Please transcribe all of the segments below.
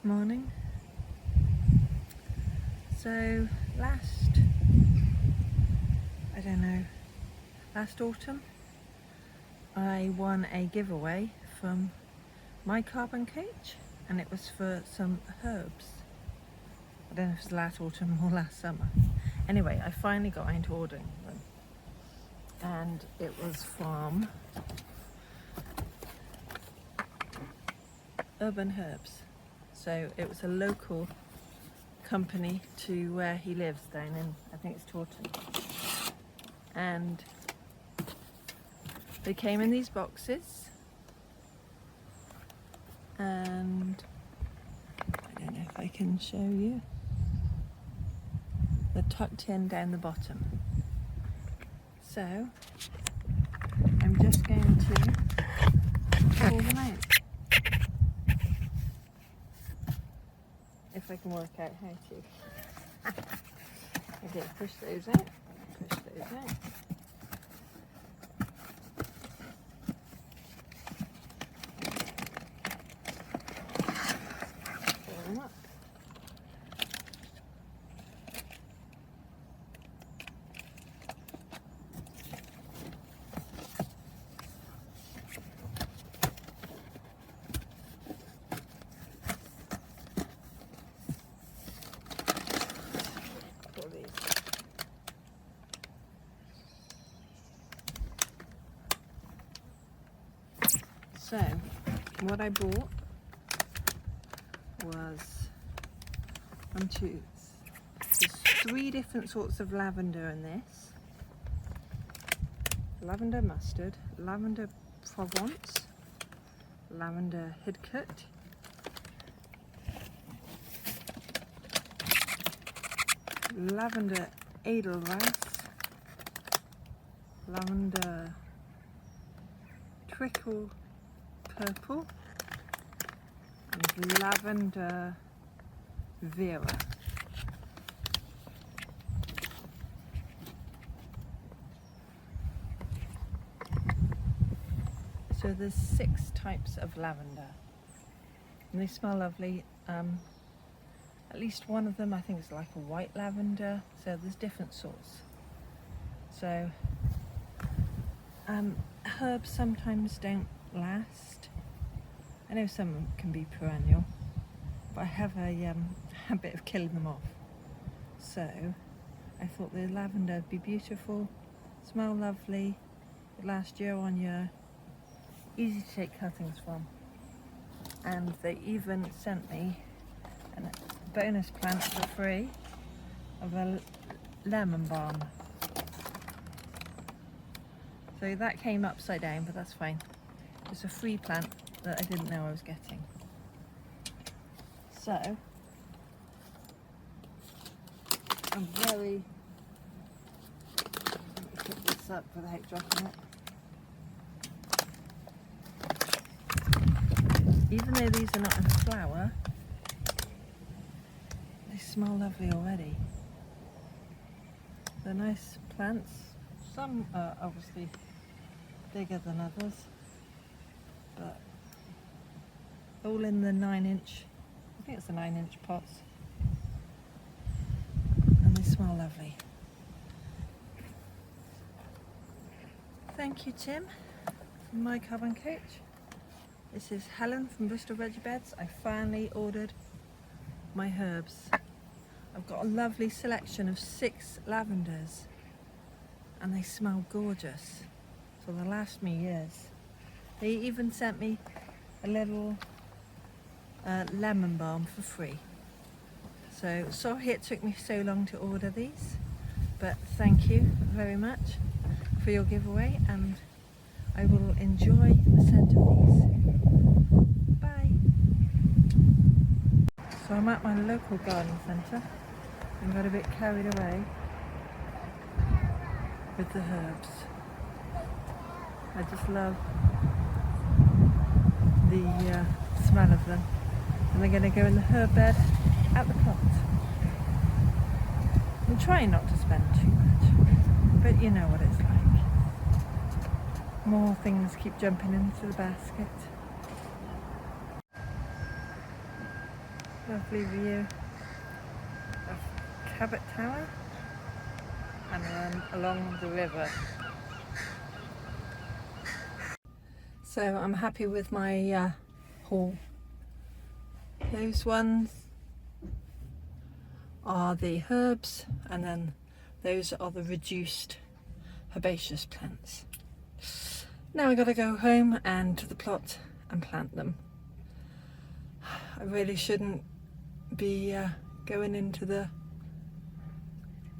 Morning. So last autumn I won a giveaway from My Carbon Coach, and it was for some herbs. I don't know if it was last autumn or last summer. Anyway, I finally got into ordering them, and it was from Urban Herbs. So it was a local company to where he lives, down in, I think it's Taunton. And they came in these boxes, and I don't know if I can show you. They're tucked in down the bottom. So I'm just going to pull them out. If I can work out how to. Okay, push those out, push those out. Pull them up. Pull these. So, what I bought was there's 3 different sorts of lavender in this. Lavender mustard, lavender Provence, lavender Hidcote, lavender Edelweiss, lavender Trickle Purple, and lavender Vera. So there's 6 types of lavender, and they smell lovely. At least one of them I think is like a white lavender, so there's different sorts. So herbs sometimes don't last. I know some can be perennial, but I have a habit of killing them off. So I thought the lavender would be beautiful, smell lovely, it'd last year on year, easy to take cuttings from. And they even sent me a bonus plant for free of a lemon balm. So that came upside down, but that's fine. It's a free plant that I didn't know I was getting. So I'm very, let me pick this up without dropping it. Even though these are not in flower, they smell lovely already. They're nice plants. Some are obviously bigger than others, but all in the 9-inch, I think it's the 9-inch pots, and they smell lovely. Thank you, Tim, from My Carbon Coach. This is Helen from Bristol Veggie Beds. I finally ordered my herbs. I've got a lovely selection of 6 lavenders, and they smell gorgeous, so they'll last me years. They even sent me a little lemon balm for free. So sorry it took me so long to order these, but thank you very much for your giveaway, and I will enjoy the scent of these. Bye. So I'm at my local garden centre and got a bit carried away with the herbs. I just love the smell of them, and they're going to go in the herb bed at the plot. I'm trying not to spend too much, but you know what it's like. More things keep jumping into the basket. Lovely view of Cabot Tower and then along the river. So I'm happy with my haul. Those ones are the herbs, and then those are the reduced herbaceous plants. Now I gotta go home and to the plot and plant them. I really shouldn't be going into the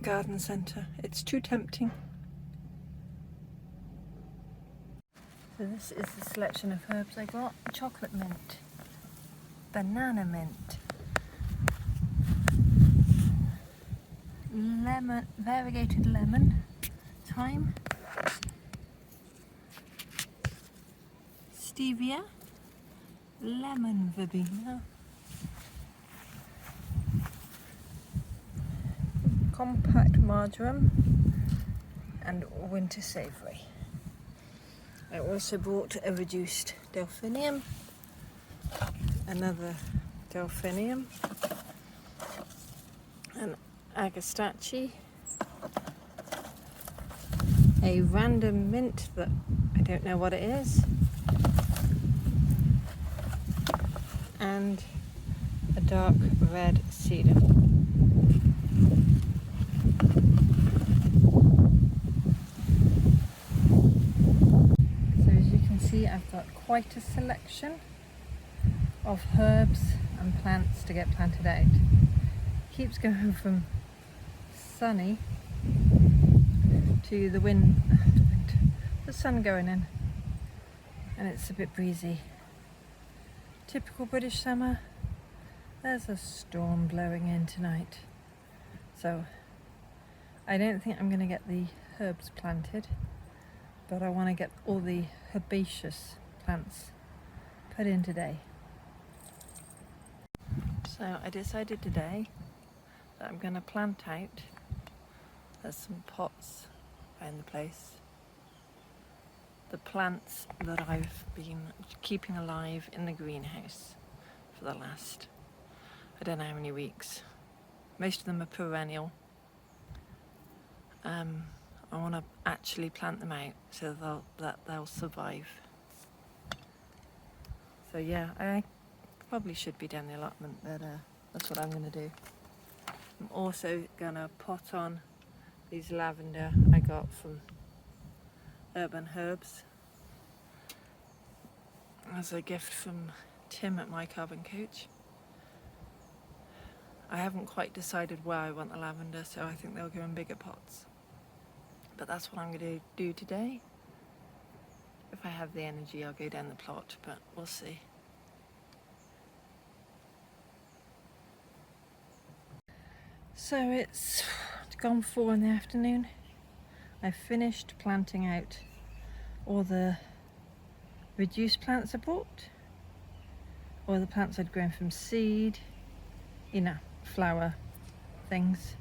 garden centre. It's too tempting. So this is the selection of herbs I got. Chocolate mint, banana mint, lemon, variegated lemon, thyme, stevia, lemon verbena, compact marjoram, and winter savoury. I also bought a reduced delphinium, another delphinium, an agastache, a random mint that I don't know what it is, and a dark red cedar. So as you can see, I've got quite a selection of herbs and plants to get planted out. Keeps going from sunny to the the sun going in, and it's a bit breezy. Typical British summer. There's a storm blowing in tonight, so I don't think I'm going to get the herbs planted, but I want to get all the herbaceous plants put in today. So I decided today that I'm going to plant out, there's some pots around the place, the plants that I've been keeping alive in the greenhouse for the last, I don't know how many weeks. Most of them are perennial. I want to actually plant them out so that they'll survive. So yeah, I probably should be down the allotment, but that's what I'm going to do. I'm also going to pot on these lavender I got from Urban Herbs as a gift from Tim at My Carbon Coach. I haven't quite decided where I want the lavender, so I think they'll go in bigger pots. But that's what I'm going to do today. If I have the energy, I'll go down the plot, but we'll see. So it's gone 4 in the afternoon. I've finished planting out all the reduced plants I bought, all the plants I'd grown from seed, you know, flower things.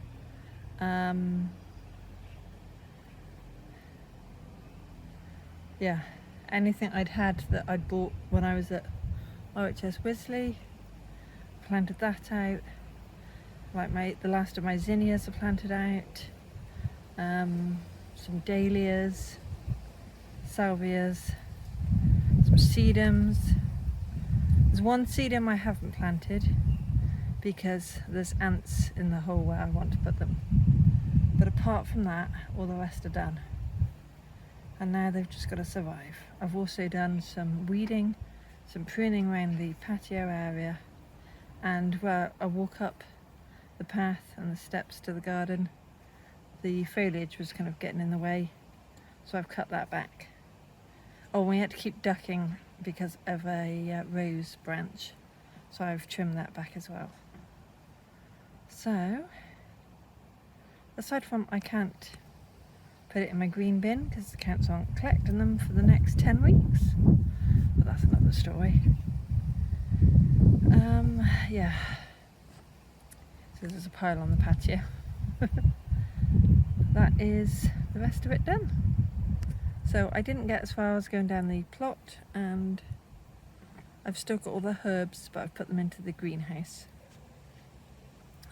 Yeah, anything I'd had that I'd bought when I was at OHS Wisley, planted that out. Like the last of my zinnias are planted out, some dahlias, salvias, some sedums. There's one sedum I haven't planted because there's ants in the hole where I want to put them. But apart from that, all the rest are done. And now they've just got to survive. I've also done some weeding, some pruning around the patio area, and where I walk up the path and the steps to the garden, the foliage was kind of getting in the way, so I've cut that back. Oh, we had to keep ducking because of a rose branch, so I've trimmed that back as well. So, aside from I can't put it in my green bin because the council aren't collecting them for the next 10 weeks, but that's another story. Yeah. So there's a pile on the patio. That is the rest of it done. So I didn't get as far as going down the plot, and I've still got all the herbs, but I've put them into the greenhouse.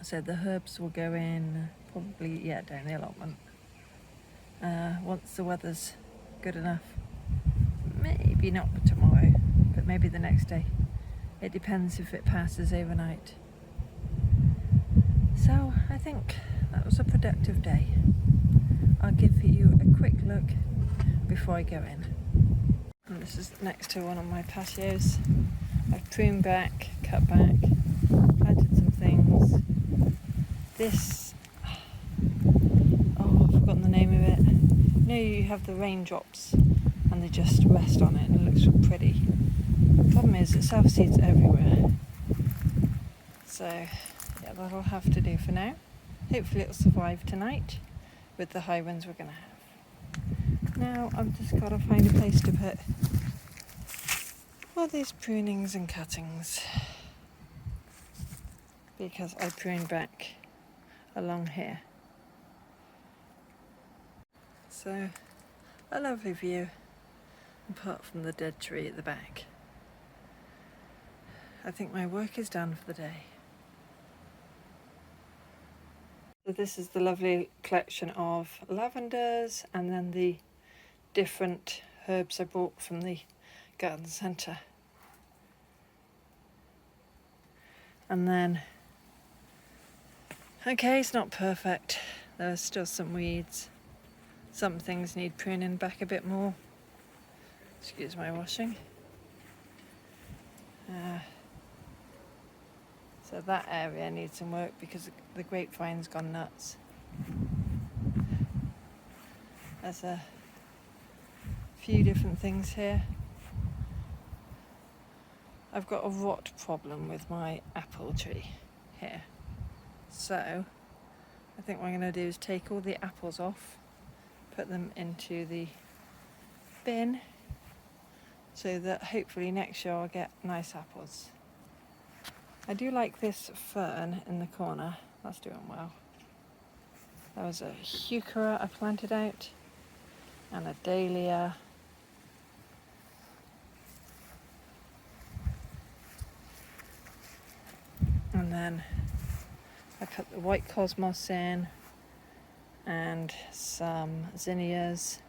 So the herbs will go in probably, down the allotment. Once the weather's good enough. Maybe not tomorrow, but maybe the next day. It depends if it passes overnight. So I think that was a productive day. I'll give you a quick look before I go in. And this is next to one of my patios. I've pruned back, cut back, planted some things. This, I've forgotten the name of it. You know, you have the raindrops and they just rest on it and it looks pretty. Problem is it self-seeds everywhere. So yeah, that'll have to do for now. Hopefully it'll survive tonight with the high winds we're going to have. Now I've just got to find a place to put all these prunings and cuttings, because I pruned back along here. So a lovely view apart from the dead tree at the back. I think my work is done for the day. So this is the lovely collection of lavenders and then the different herbs I bought from the garden centre. And then, okay, it's not perfect. There's still some weeds. Some things need pruning back a bit more. Excuse my washing. So that area needs some work because the grapevine's gone nuts. There's a few different things here. I've got a rot problem with my apple tree here. So I think what I'm going to do is take all the apples off, put them into the bin, so that hopefully next year I'll get nice apples. I do like this fern in the corner, that's doing well. There was a heuchera I planted out, and a dahlia. And then I put the white cosmos in, and some zinnias.